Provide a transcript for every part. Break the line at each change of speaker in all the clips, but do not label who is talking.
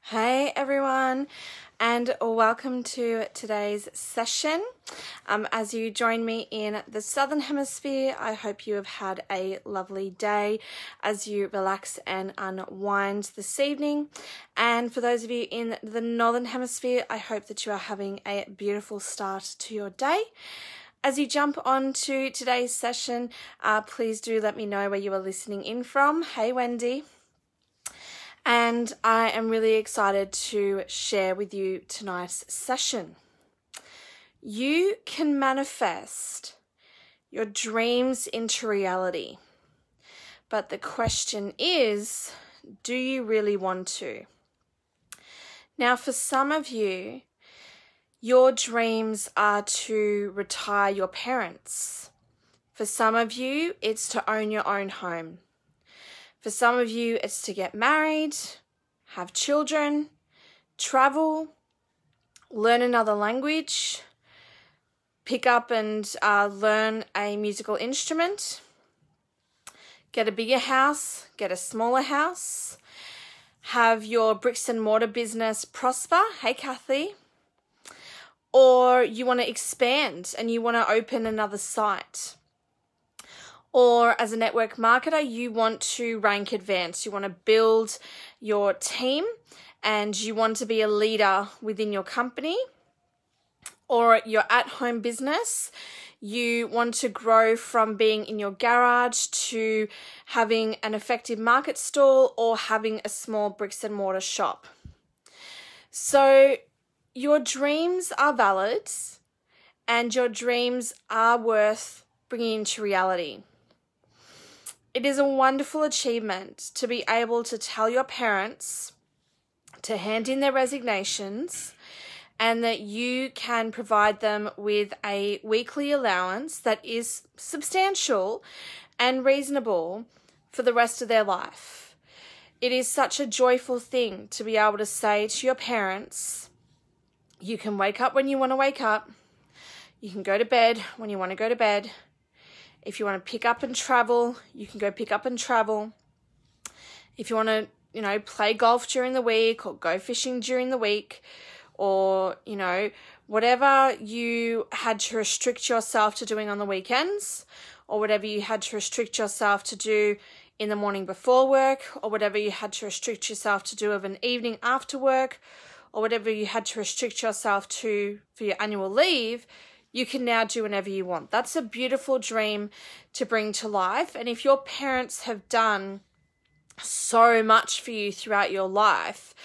Hey everyone, and welcome to today's session. As you join me in the Southern Hemisphere, I hope you have had a lovely day as you relax and unwind this evening. And for those of you in the Northern Hemisphere, I hope that you are having a beautiful start to your day. As you jump on to today's session, please do let me know where you are listening in from. Hey Wendy. And I am really excited to share with you tonight's session. You can manifest your dreams into reality. But the question is, do you really want to? Now, for some of you, your dreams are to retire your parents. For some of you, it's to own your own home. For some of you, it's to get married, have children, travel, learn another language, pick up and learn a musical instrument, get a bigger house, get a smaller house, have your bricks and mortar business prosper. Hey, Kathy. Or you want to expand and you want to open another site. Or as a network marketer, you want to rank advance. You want to build your team and you want to be a leader within your company. Or your at-home business, you want to grow from being in your garage to having an effective market stall or having a small bricks and mortar shop. So your dreams are valid and your dreams are worth bringing into reality. It is a wonderful achievement to be able to tell your parents to hand in their resignations and that you can provide them with a weekly allowance that is substantial and reasonable for the rest of their life. It is such a joyful thing to be able to say to your parents, you can wake up when you want to wake up, you can go to bed when you want to go to bed. If you want to pick up and travel, you can go pick up and travel. If you want to, play golf during the week or go fishing during the week or, whatever you had to restrict yourself to doing on the weekends or whatever you had to restrict yourself to do in the morning before work or whatever you had to restrict yourself to do of an evening after work or whatever you had to restrict yourself to for your annual leave, you can now do whenever you want. That's a beautiful dream to bring to life. And if your parents have done so much for you throughout your life,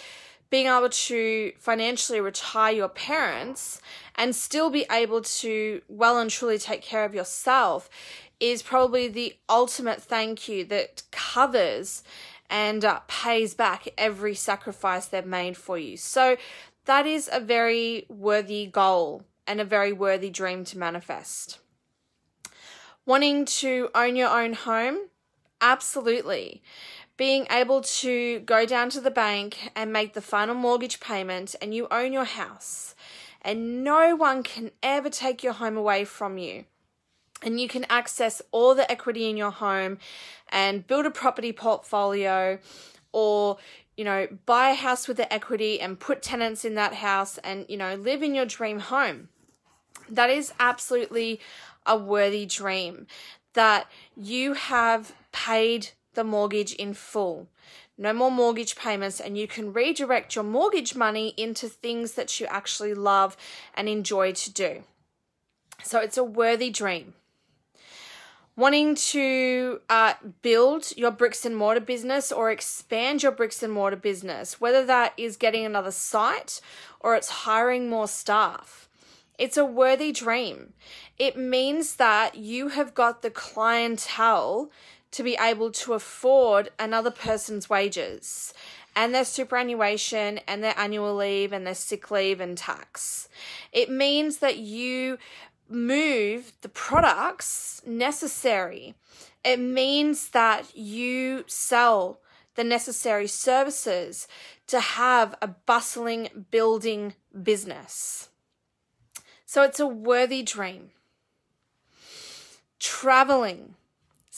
being able to financially retire your parents and still be able to well and truly take care of yourself is probably the ultimate thank you that covers and pays back every sacrifice they've made for you. So that is a very worthy goal and a very worthy dream to manifest. Wanting to own your own home? Absolutely. Being able to go down to the bank and make the final mortgage payment and you own your house and no one can ever take your home away from you. And you can access all the equity in your home and build a property portfolio or buy a house with the equity and put tenants in that house and, live in your dream home. That is absolutely a worthy dream, that you have paid the mortgage in full. No more mortgage payments, and you can redirect your mortgage money into things that you actually love and enjoy to do. So it's a worthy dream. Wanting to build your bricks and mortar business or expand your bricks and mortar business, whether that is getting another site or it's hiring more staff. It's a worthy dream. It means that you have got the clientele to be able to afford another person's wages and their superannuation and their annual leave and their sick leave and tax. It means that you move the products necessary. It means that you sell the necessary services to have a bustling building business. So it's a worthy dream. Traveling.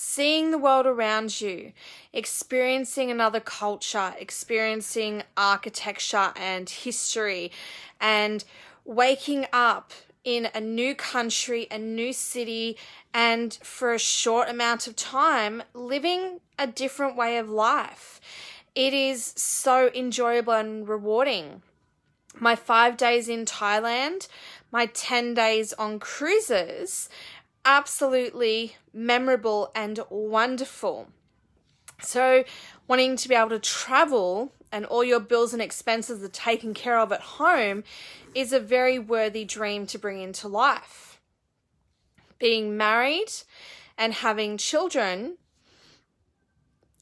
seeing the world around you, experiencing another culture, experiencing architecture and history, and waking up in a new country, a new city, and for a short amount of time, living a different way of life. It is so enjoyable and rewarding. My 5 days in Thailand, my 10 days on cruises, absolutely memorable and wonderful. So wanting to be able to travel and all your bills and expenses are taken care of at home is a very worthy dream to bring into life. Being married and having children,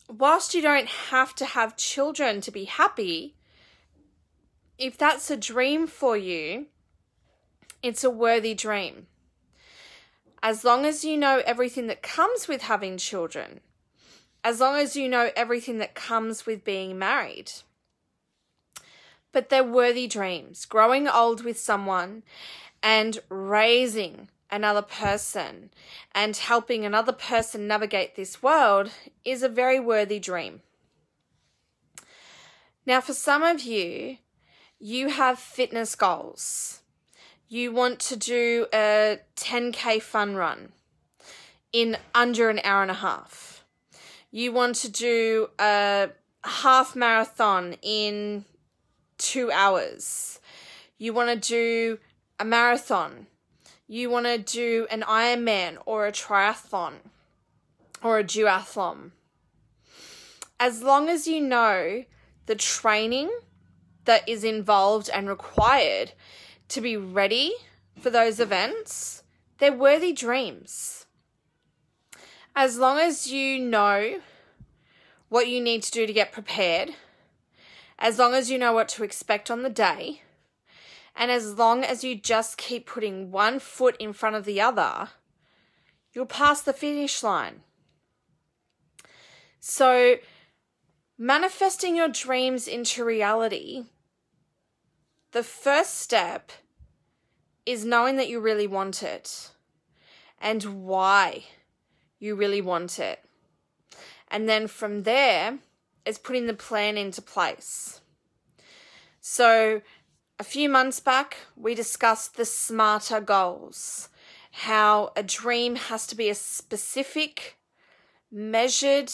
whilst you don't have to have children to be happy, if that's a dream for you, it's a worthy dream. As long as you know everything that comes with having children, as long as you know everything that comes with being married. But they're worthy dreams. Growing old with someone and raising another person and helping another person navigate this world is a very worthy dream. Now, for some of you, you have fitness goals. You want to do a 10K fun run in under an hour and a half. You want to do a half marathon in 2 hours. You want to do a marathon. You want to do an Ironman or a triathlon or a duathlon. As long as you know the training that is involved and required to be ready for those events, they're worthy dreams. As long as you know what you need to do to get prepared, as long as you know what to expect on the day, and as long as you just keep putting one foot in front of the other, you'll pass the finish line. So, manifesting your dreams into reality, the first step is knowing that you really want it and why you really want it. And then from there is putting the plan into place. So a few months back, we discussed the SMARTer goals, how a dream has to be a specific, measured,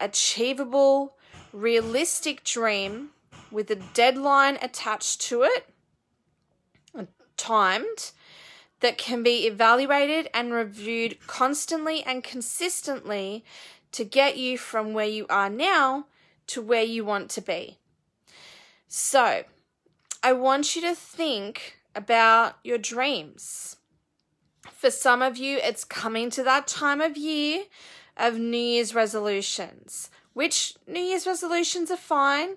achievable, realistic dream with a deadline attached to it, timed, that can be evaluated and reviewed constantly and consistently to get you from where you are now to where you want to be. So, I want you to think about your dreams. For some of you, it's coming to that time of year of New Year's resolutions, which New Year's resolutions are fine.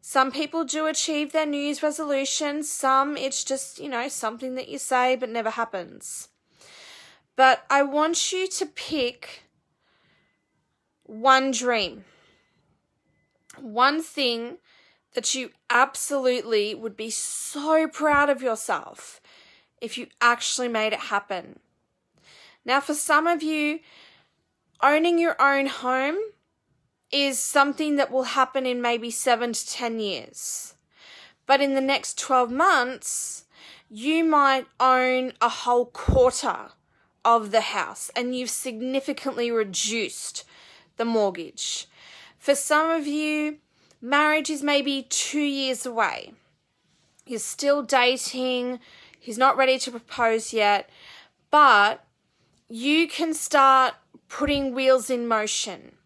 Some people do achieve their New Year's resolutions. Some, it's just, something that you say but never happens. But I want you to pick one dream, one thing that you absolutely would be so proud of yourself if you actually made it happen. Now, for some of you, owning your own home is something that will happen in maybe 7 to 10 years. But in the next 12 months, you might own a whole quarter of the house and you've significantly reduced the mortgage. For some of you, marriage is maybe 2 years away. You're still dating, he's not ready to propose yet, but you can start putting wheels in motion.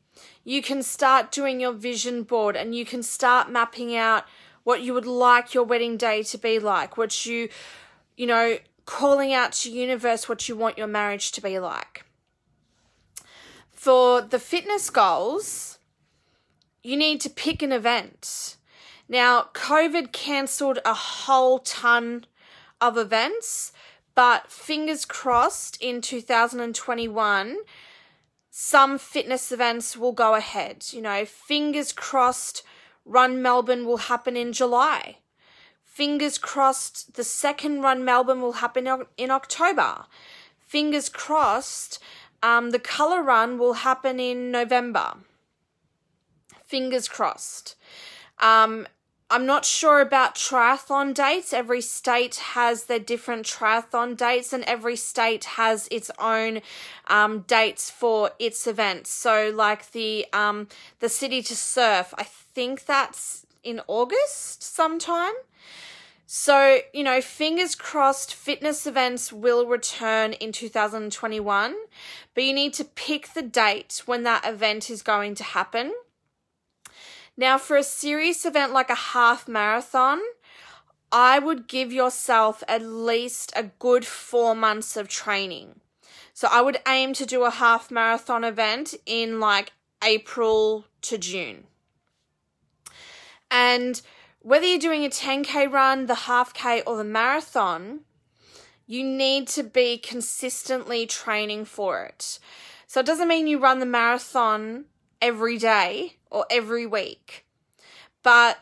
You can start doing your vision board and you can start mapping out what you would like your wedding day to be like, what you calling out to universe what you want your marriage to be like. For the fitness goals, you need to pick an event. Now, COVID cancelled a whole ton of events, but fingers crossed in 2021, some fitness events will go ahead. Fingers crossed, Run Melbourne will happen in July. Fingers crossed, the second Run Melbourne will happen in October. Fingers crossed, The colour run will happen in November. Fingers crossed. I'm not sure about triathlon dates. Every state has their different triathlon dates, and every state has its own dates for its events. So like the City to Surf, I think that's in August sometime. So, you know, fingers crossed, fitness events will return in 2021, but you need to pick the date when that event is going to happen. Now, for a serious event like a half marathon, I would give yourself at least a good 4 months of training. So I would aim to do a half marathon event in like April to June. And whether you're doing a 10K run, the half K, or the marathon, you need to be consistently training for it. So it doesn't mean you run the marathon every day or every week, but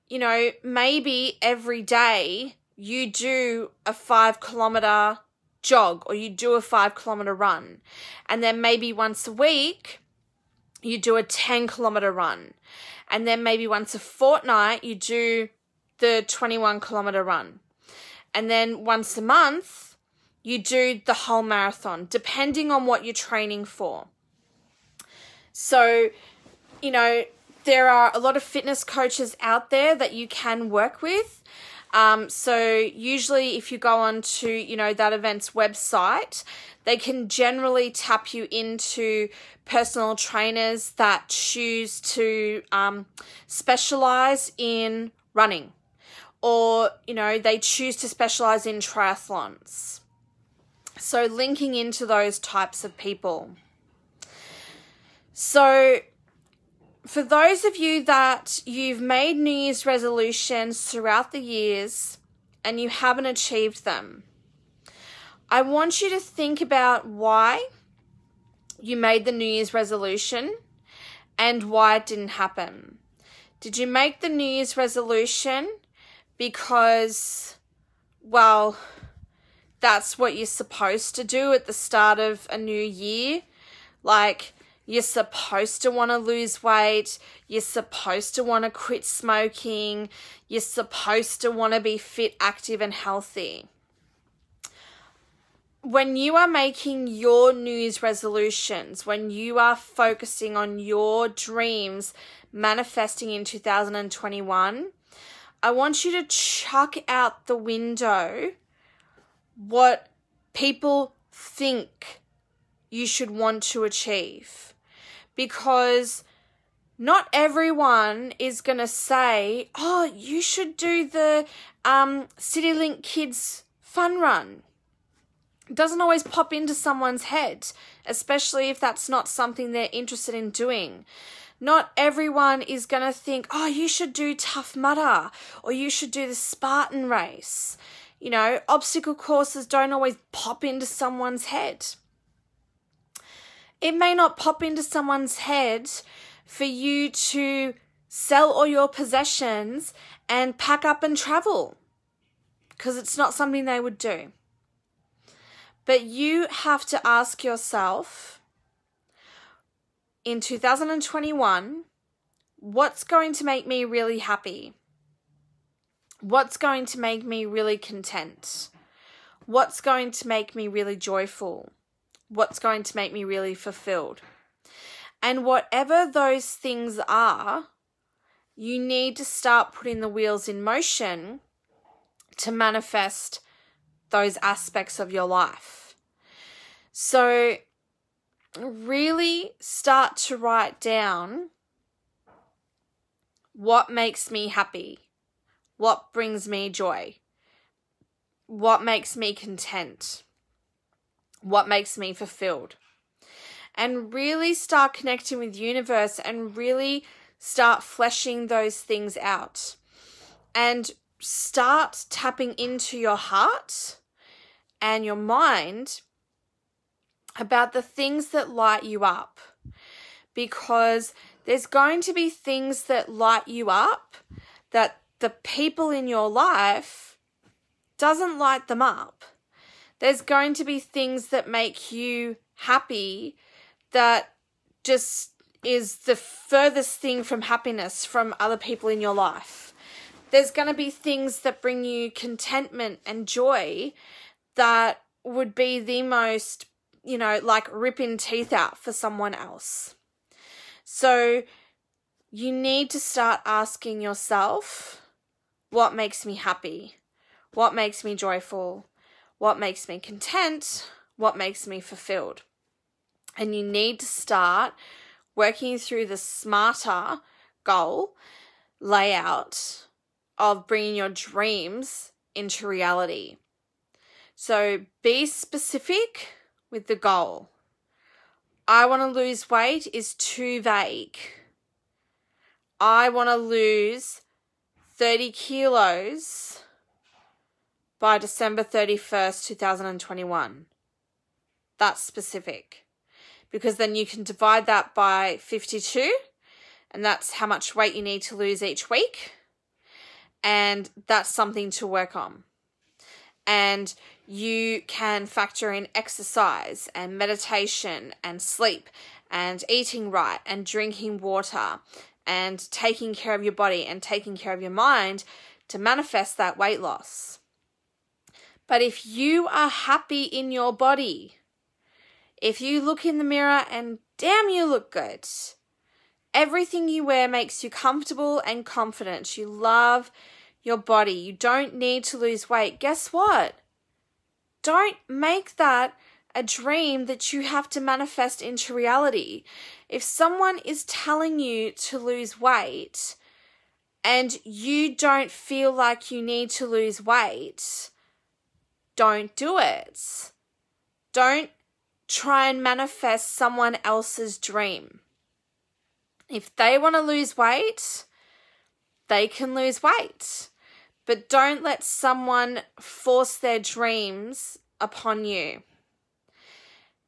you know, maybe every day you do a 5 kilometer jog or you do a 5 kilometer run, and then maybe once a week you do a 10 kilometer run, and then maybe once a fortnight you do the 21 kilometer run, and then once a month you do the whole marathon, depending on what you're training for. So, you know, there are a lot of fitness coaches out there that you can work with. So usually if you go on to, you know, that event's website, they can generally tap you into personal trainers that choose to specialize in running, or, you know, they choose to specialize in triathlons. So linking into those types of people. So for those of you that you've made New Year's resolutions throughout the years and you haven't achieved them, I want you to think about why you made the New Year's resolution and why it didn't happen. Did you make the New Year's resolution because, well, that's what you're supposed to do at the start of a new year? Like, you're supposed to want to lose weight. You're supposed to want to quit smoking. You're supposed to want to be fit, active, and healthy. When you are making your New Year's resolutions, when you are focusing on your dreams manifesting in 2021, I want you to chuck out the window what people think you should want to achieve. Because not everyone is going to say, oh, you should do the CityLink Kids Fun Run. It doesn't always pop into someone's head, especially if that's not something they're interested in doing. Not everyone is going to think, oh, you should do Tough Mudder, or you should do the Spartan race. You know, obstacle courses don't always pop into someone's head. It may not pop into someone's head for you to sell all your possessions and pack up and travel, because it's not something they would do. But you have to ask yourself, in 2021, what's going to make me really happy? What's going to make me really content? What's going to make me really joyful? What's going to make me really fulfilled? And whatever those things are, you need to start putting the wheels in motion to manifest those aspects of your life. So really start to write down what makes me happy, what brings me joy, what makes me content, what makes me fulfilled. And really start connecting with the universe and really start fleshing those things out. And start tapping into your heart and your mind about the things that light you up. Because there's going to be things that light you up that the people in your life doesn't light them up. There's going to be things that make you happy that just is the furthest thing from happiness from other people in your life. There's going to be things that bring you contentment and joy that would be the most, like ripping teeth out for someone else. So you need to start asking yourself, what makes me happy? What makes me joyful? What makes me content? What makes me fulfilled? And you need to start working through the smarter goal layout of bringing your dreams into reality. So be specific with the goal. I want to lose weight is too vague. I want to lose 30 kilos by December 31st, 2021. That's specific. Because then you can divide that by 52, and that's how much weight you need to lose each week. And that's something to work on. And you can factor in exercise and meditation and sleep and eating right and drinking water and taking care of your body and taking care of your mind to manifest that weight loss. But if you are happy in your body, if you look in the mirror and damn, you look good, everything you wear makes you comfortable and confident, you love your body, you don't need to lose weight, guess what? Don't make that a dream that you have to manifest into reality. If someone is telling you to lose weight and you don't feel like you need to lose weight, don't do it. Don't try and manifest someone else's dream. If they want to lose weight, they can lose weight. But don't let someone force their dreams upon you.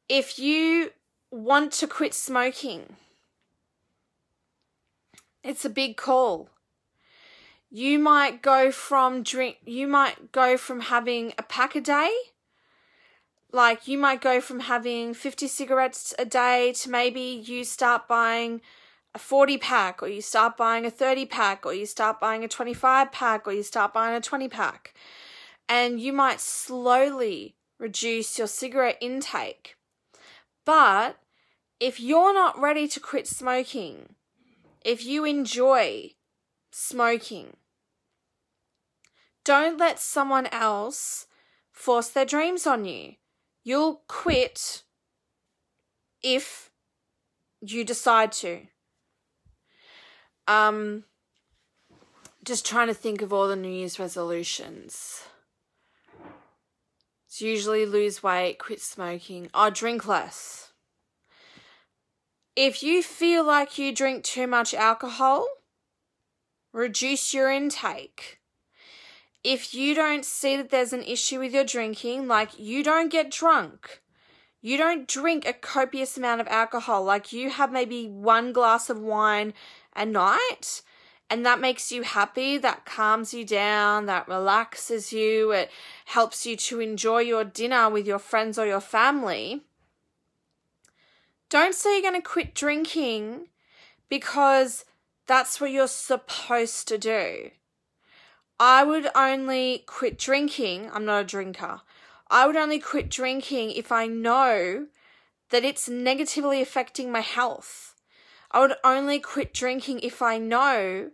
If you want to quit smoking, it's a big call. You might go from having a pack a day, like you might go from having 50 cigarettes a day to maybe you start buying a 40 pack, or you start buying a 30 pack, or you start buying a 25 pack, or you start buying a 20 pack. And you might slowly reduce your cigarette intake. But if you're not ready to quit smoking, if you enjoy smoking, don't let someone else force their dreams on you. You'll quit if you decide to. Just trying to think of all the New Year's resolutions. It's usually lose weight, quit smoking, drink less. If you feel like you drink too much alcohol, reduce your intake. If you don't see that there's an issue with your drinking, like you don't get drunk, you don't drink a copious amount of alcohol, like you have maybe 1 glass of wine a night, and that makes you happy, that calms you down, that relaxes you, it helps you to enjoy your dinner with your friends or your family. Don't say you're going to quit drinking because that's what you're supposed to do. I would only quit drinking, I'm not a drinker, I would only quit drinking if I know that it's negatively affecting my health. I would only quit drinking if I know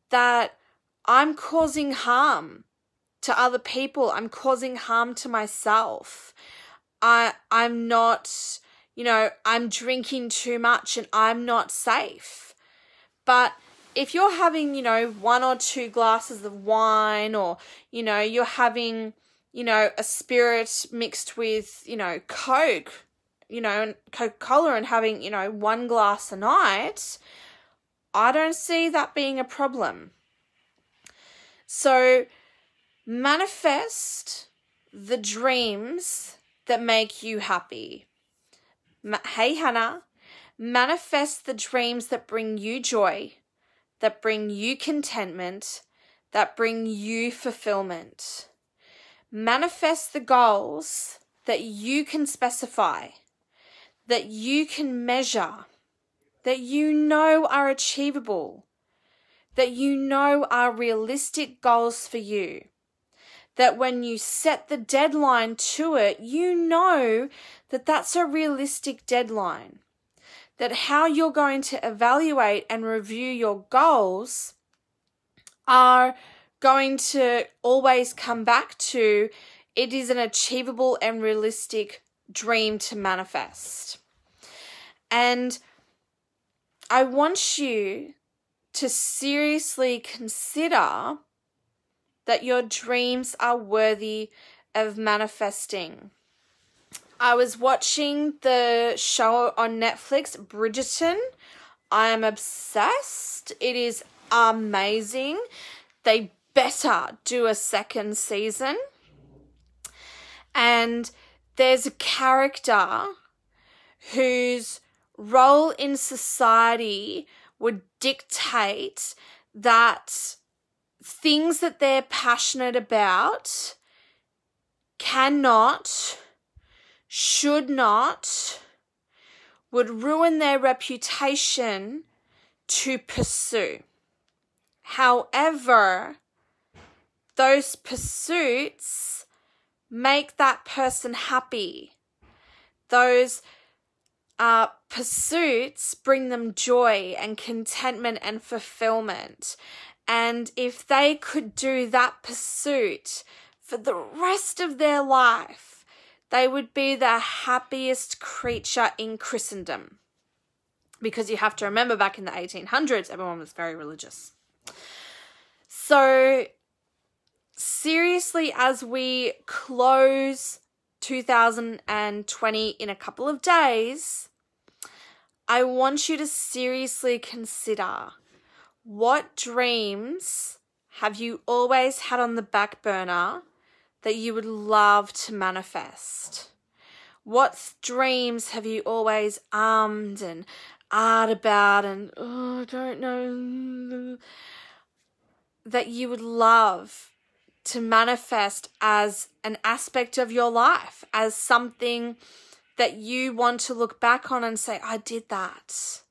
that I'm causing harm to other people. I'm causing harm to myself. I'm not, I'm drinking too much and I'm not safe. But if you're having, 1 or 2 glasses of wine, or, you're having, a spirit mixed with, Coke, and Coca-Cola, and having, 1 glass a night, I don't see that being a problem. So manifest the dreams that make you happy. Hey, Hannah, manifest the dreams that bring you joy, that bring you contentment, that bring you fulfillment. Manifest the goals that you can specify. that you can measure, that you know are achievable, that you know are realistic goals for you, that when you set the deadline to it, you know that that's a realistic deadline, that how you're going to evaluate and review your goals are going to always come back to it is an achievable and realistic dream to manifest. And I want you to seriously consider that your dreams are worthy of manifesting. I was watching the show on Netflix, Bridgerton. I am obsessed. It is amazing. They better do a second season. And there's a character whose role in society would dictate that things that they're passionate about cannot, should not, would ruin their reputation to pursue. However, those pursuits make that person happy. Those pursuits bring them joy and contentment and fulfillment. And if they could do that pursuit for the rest of their life, they would be the happiest creature in Christendom. Because you have to remember, back in the 1800s, everyone was very religious. So seriously, as we close 2020 in a couple of days, I want you to seriously consider, what dreams have you always had on the back burner that you would love to manifest? What dreams have you always and ahed about and, I don't know, that you would love to manifest as an aspect of your life, as something that you want to look back on and say, I did that.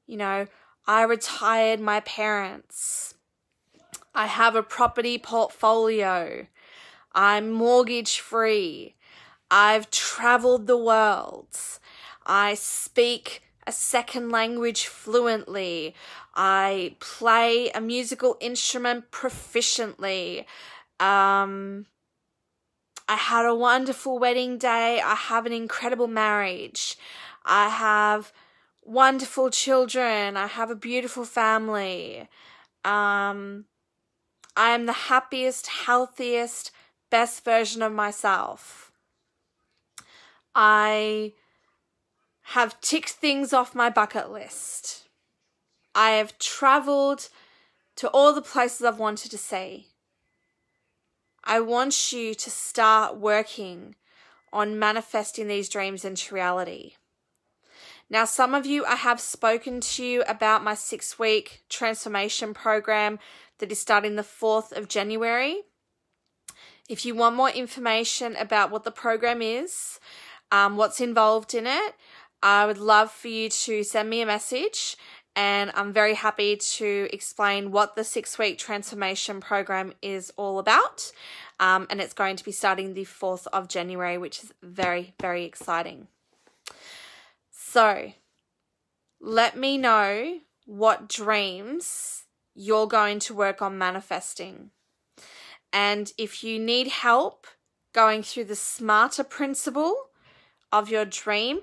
You know, I retired my parents. I have a property portfolio. I'm mortgage free. I've traveled the world. I speak a second language fluently. I play a musical instrument proficiently. I had a wonderful wedding day. I have an incredible marriage. I have wonderful children. I have a beautiful family. I am the happiest, healthiest, best version of myself. I have ticked things off my bucket list. I have traveled to all the places I've wanted to see. I want you to start working on manifesting these dreams into reality. Now, some of you, I have spoken to you about my 6-week transformation program that is starting the 4th of January. If you want more information about what the program is, what's involved in it, I would love for you to send me a message, and I'm very happy to explain what the 6-week transformation program is all about. And it's going to be starting the 4th of January, which is very, very exciting. So let me know what dreams you're going to work on manifesting. And if you need help going through the SMARTER principle of your dream,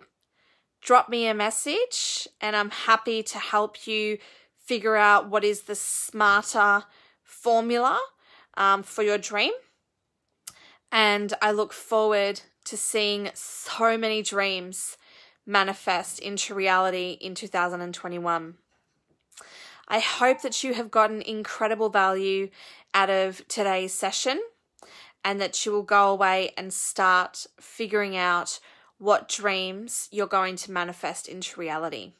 drop me a message and I'm happy to help you figure out what is the SMARTER formula for your dream. And I look forward to seeing so many dreams manifest into reality in 2021. I hope that you have gotten incredible value out of today's session and that you will go away and start figuring out what dreams you're going to manifest into reality.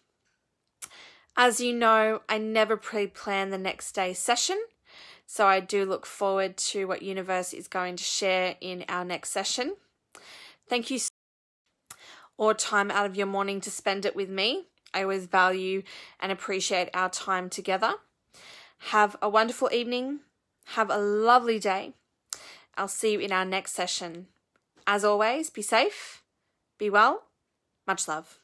As you know, I never pre-plan the next day's session, so I do look forward to what Universe is going to share in our next session. Thank you. or time out of your morning to spend it with me. I always value and appreciate our time together. Have a wonderful evening. Have a lovely day. I'll see you in our next session. As always, be safe, be well, much love.